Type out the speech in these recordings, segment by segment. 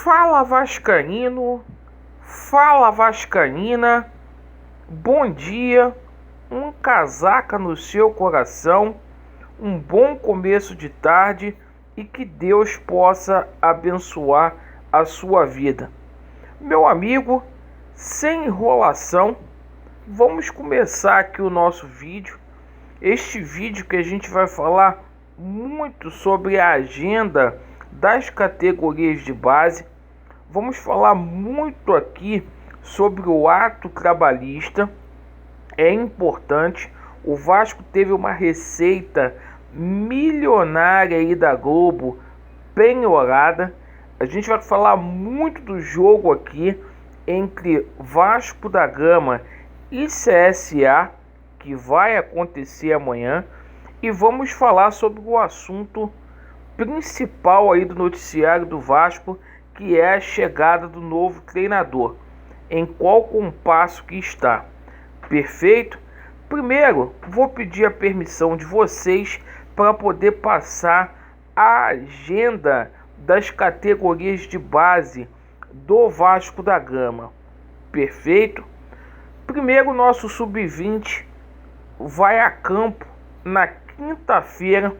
Fala Vascaíno, fala Vascaína, bom dia, um casaca no seu coração, um bom começo de tarde e que Deus possa abençoar a sua vida. Meu amigo, sem enrolação, vamos começar aqui o nosso vídeo. Este vídeo que a gente vai falar muito sobre a agenda das categorias de base. Vamos falar muito aqui sobre o ato trabalhista. É importante. O Vasco teve uma receita milionária aí da Globo penhorada. A gente vai falar muito do jogo aqui entre Vasco da Gama e CSA, que vai acontecer amanhã, e vamos falar sobre o assunto principal aí do noticiário do Vasco, que é a chegada do novo treinador. Em qual compasso que está? Perfeito? Primeiro, vou pedir a permissão de vocês para poder passar a agenda das categorias de base do Vasco da Gama. Perfeito? Primeiro, nosso sub-20 vai a campo na quinta-feira,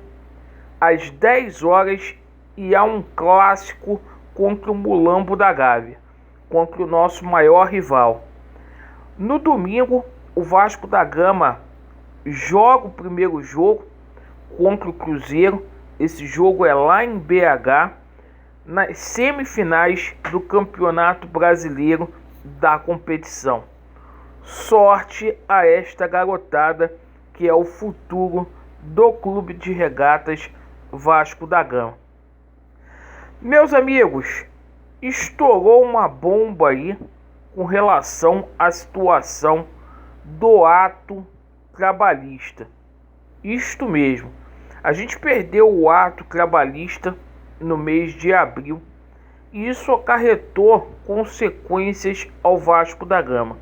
às 10 horas, e há um clássico contra o Mulambo da Gávea, contra o nosso maior rival. No domingo, o Vasco da Gama joga o primeiro jogo contra o Cruzeiro. Esse jogo é lá em BH, nas semifinais do Campeonato Brasileiro da competição. Sorte a esta garotada que é o futuro do Clube de Regatas Vasco da Gama. Meus amigos, estourou uma bomba aí com relação à situação do ato trabalhista. Isto mesmo, a gente perdeu o ato trabalhista no mês de abril e isso acarretou consequências ao Vasco da Gama.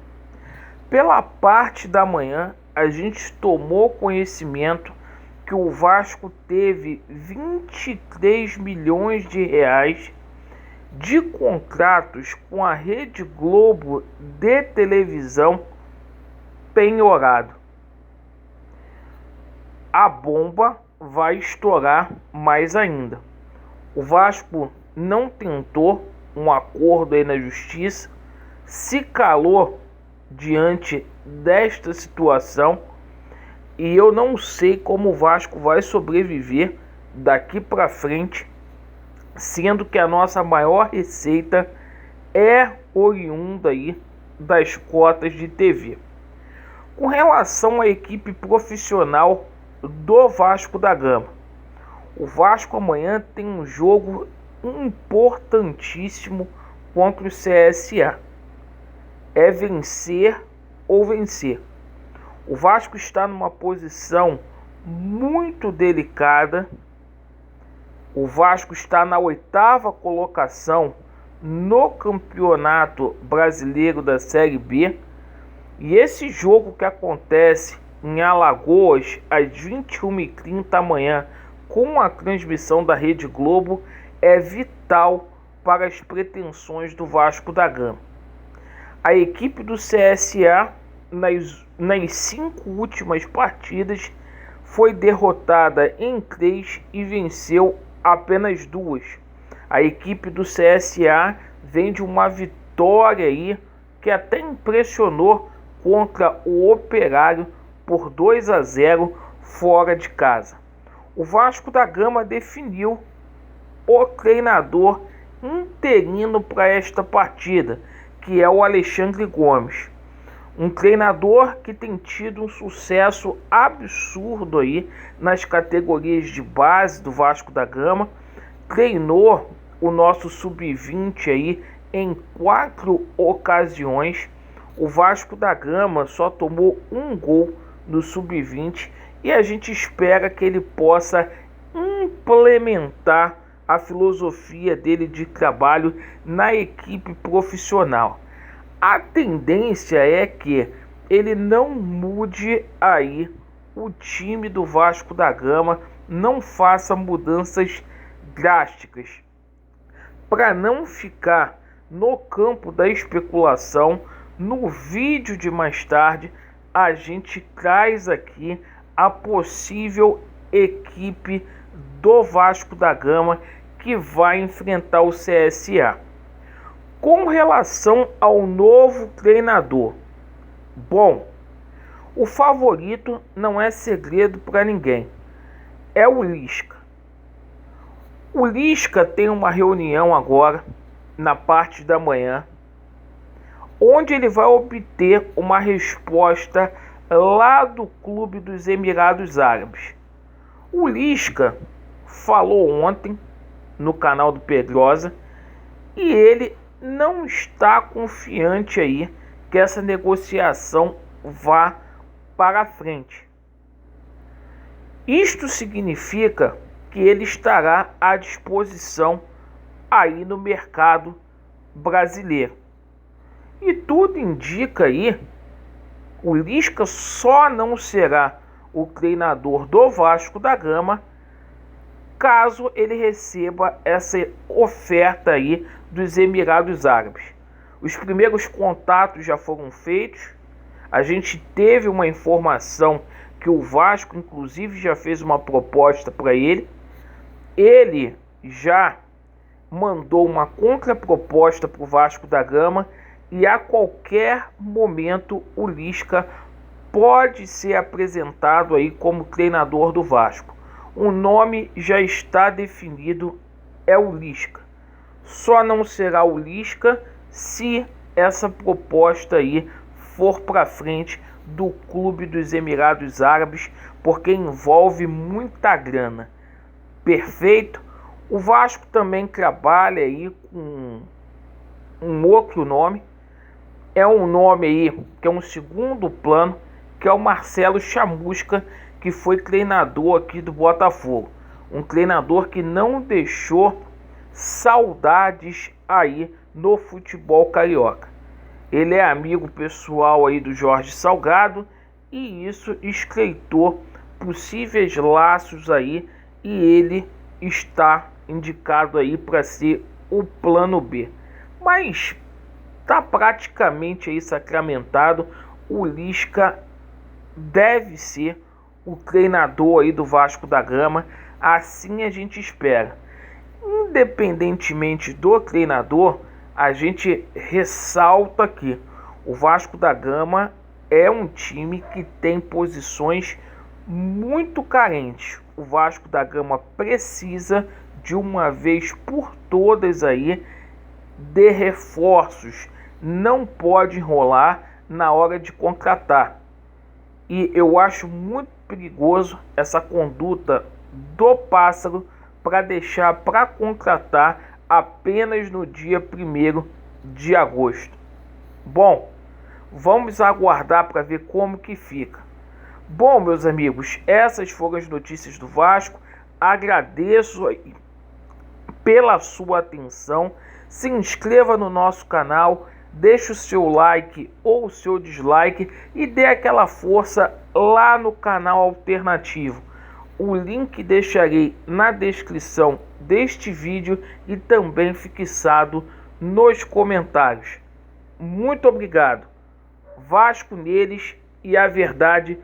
Pela parte da manhã, a gente tomou conhecimento que o Vasco teve 23 milhões de reais de contratos com a Rede Globo de televisão penhorado. A bomba vai estourar mais ainda. O Vasco não tentou um acordo aí na justiça, se calou diante desta situação, e eu não sei como o Vasco vai sobreviver daqui para frente, sendo que a nossa maior receita é oriunda aí das cotas de TV. Com relação à equipe profissional do Vasco da Gama, o Vasco amanhã tem um jogo importantíssimo contra o CSA. É vencer ou vencer. O Vasco está numa posição muito delicada. O Vasco está na 8ª colocação no Campeonato Brasileiro da Série B. E esse jogo que acontece em Alagoas às 21h30 amanhã, com a transmissão da Rede Globo, é vital para as pretensões do Vasco da Gama. A equipe do CSA, nas 5 últimas partidas, foi derrotada em 3 e venceu apenas 2. A equipe do CSA vem de uma vitória aí que até impressionou contra o Operário por 2-0 fora de casa. O Vasco da Gama definiu o treinador interino para esta partida, que é o Alexandre Gomes. Um treinador que tem tido um sucesso absurdo aí nas categorias de base do Vasco da Gama. Treinou o nosso sub-20 aí em 4 ocasiões. O Vasco da Gama só tomou um gol no sub-20 e a gente espera que ele possa implementar a filosofia dele de trabalho na equipe profissional. A tendência é que ele não mude aí o time do Vasco da Gama, não faça mudanças drásticas. para não ficar no campo da especulação, no vídeo de mais tarde a gente traz aqui a possível equipe do Vasco da Gama que vai enfrentar o CSA. Com relação ao novo treinador, bom, o favorito não é segredo para ninguém, é o Lisca. O Lisca tem uma reunião agora, na parte da manhã, onde ele vai obter uma resposta lá do Clube dos Emirados Árabes. O Lisca falou ontem no canal do Pedrosa e ele não está confiante aí que essa negociação vá para frente. Isto significa que ele estará à disposição aí no mercado brasileiro. E tudo indica aí, o Lisca só não será o treinador do Vasco da Gama caso ele receba essa oferta aí dos Emirados Árabes. Os primeiros contatos já foram feitos. A gente teve uma informação que o Vasco, inclusive, já fez uma proposta para ele. Ele já mandou uma contraproposta para o Vasco da Gama e a qualquer momento o Lisca pode ser apresentado aí como treinador do Vasco. O nome já está definido, é o Lisca. Só não será o Lisca se essa proposta aí for para frente do Clube dos Emirados Árabes, porque envolve muita grana. Perfeito? O Vasco também trabalha aí com um outro nome. É um nome aí que é um segundo plano, que é o Marcelo Chamusca, que foi treinador aqui do Botafogo. Um treinador que não deixou saudades aí no futebol carioca. Ele é amigo pessoal aí do Jorge Salgado e isso estreitou possíveis laços aí e ele está indicado aí para ser o plano B. Mas está praticamente aí sacramentado, o Lisca deve ser o treinador aí do Vasco da Gama, assim a gente espera. Independentemente do treinador, a gente ressalta que o Vasco da Gama é um time que tem posições muito carentes. O Vasco da Gama precisa de uma vez por todas aí de reforços. Não pode enrolar na hora de contratar. E eu acho muito perigoso essa conduta do Pássaro para deixar para contratar apenas no dia 1º de agosto. Bom, vamos aguardar para ver como que fica. Bom, meus amigos, essas foram as notícias do Vasco. Agradeço aí pela sua atenção. Se inscreva no nosso canal, deixe o seu like ou o seu dislike e dê aquela força lá no canal alternativo. O link deixarei na descrição deste vídeo e também fixado nos comentários. Muito obrigado. Vasco neles e a verdade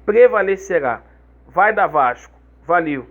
prevalecerá. Vai dar Vasco. Valeu.